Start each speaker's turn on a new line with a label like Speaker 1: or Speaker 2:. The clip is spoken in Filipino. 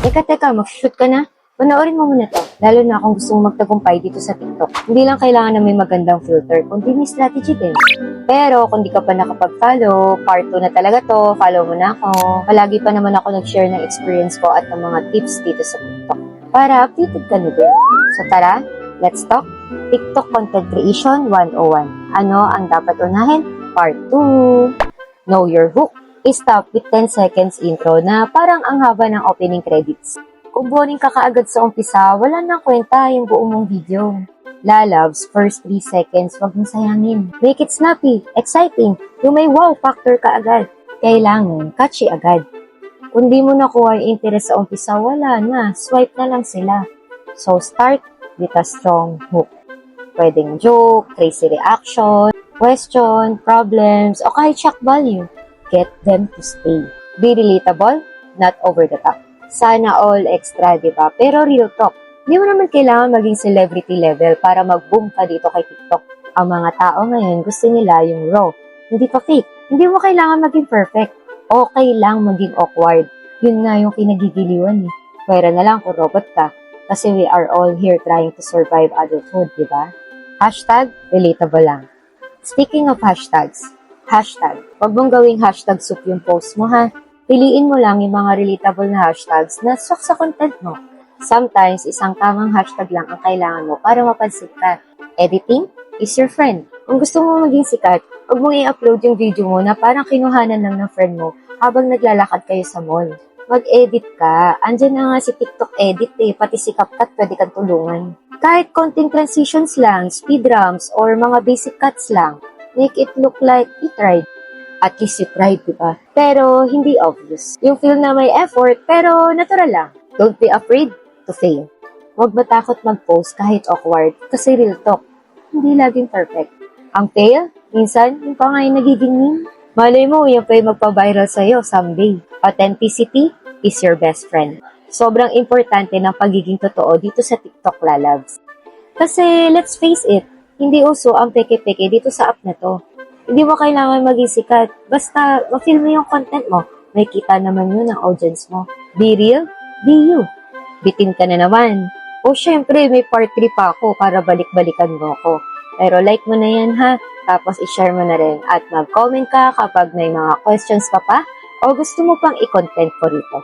Speaker 1: Teka, mag-shoot ka na? Panoorin mo muna to, lalo na kung gusto mong magtagumpay dito sa TikTok. Hindi lang kailangan na may magandang filter, kundi may strategy din. Pero kung di ka pa nakapag-follow, part 2 na talaga to, follow mo na ako. Palagi pa naman ako nag-share ng experience ko at ng mga tips dito sa TikTok para updated ka na din. So tara, let's talk TikTok Content Creation 101. Ano ang dapat unahin? Part 2. Know your hook. I-stop with 10 seconds intro na parang ang haba ng opening credits. Kung boring ka kaagad sa umpisa, wala nang kwenta yung buong mong video. Lalabs, first 3 seconds, wag mong sayangin. Make it snappy, exciting, yung may wow factor ka agad. Kailangan, catchy agad. Kung di mo nakuha yung interest sa umpisa, wala na, swipe na lang sila. So start with a strong hook. Pwedeng joke, crazy reaction, question, problems, o kahit shock value. Get them to stay. Be relatable, not over the top. Sana all extra, di ba? Pero real talk, hindi mo naman kailangan maging celebrity level para mag-boom ka dito kay TikTok. Ang mga tao ngayon gusto nila yung raw, hindi pa fake. Hindi mo kailangan maging perfect. Okay lang maging awkward. Yun nga yung kinagigiliwan eh. Pwera na lang kung robot ka. Kasi we are all here trying to survive adulthood, di ba? Hashtag, relatable lang. Speaking of hashtags, hashtag, wag mong gawing hashtag soup yung post mo ha. Piliin mo lang yung mga relatable na hashtags na swak sa content mo. Sometimes, isang tamang hashtag lang ang kailangan mo para mapansin ka. Editing is your friend. Kung gusto mo maging sikat, huwag mong i-upload yung video mo na parang kinuhanan lang ng friend mo habang naglalakad kayo sa mall. Mag-edit ka. Andyan na nga si TikTok Edit eh, pati si CapCut pwede kang tulungan. Kahit konting transitions lang, speed ramps, or mga basic cuts lang, make it look like you tried. At least you tried, diba? Pero hindi obvious. Yung feel na may effort, pero natural lang. Don't be afraid to fail. Huwag matakot mag-post kahit awkward, kasi real talk, hindi laging perfect. Ang fail, minsan, yung pa nga yung nagiging meme. Malay mo, yung pa yung magpa-viral sa'yo someday. Authenticity is your best friend. Sobrang importante ng pagiging totoo dito sa TikTok lalabs. Kasi, let's face it, hindi uso ang peke-peke dito sa app na to. Hindi mo kailangan maging sikat. Basta, ma-feel mo yung content mo. May kita naman yun ang audience mo. Be real, be you. Bitin ka na naman. O syempre, may part 3 pa ako para balik-balikan mo ako. Pero like mo na yan ha. Tapos i-share mo na rin. At mag-comment ka kapag may mga questions ka pa o gusto mo pang i-content ko rito.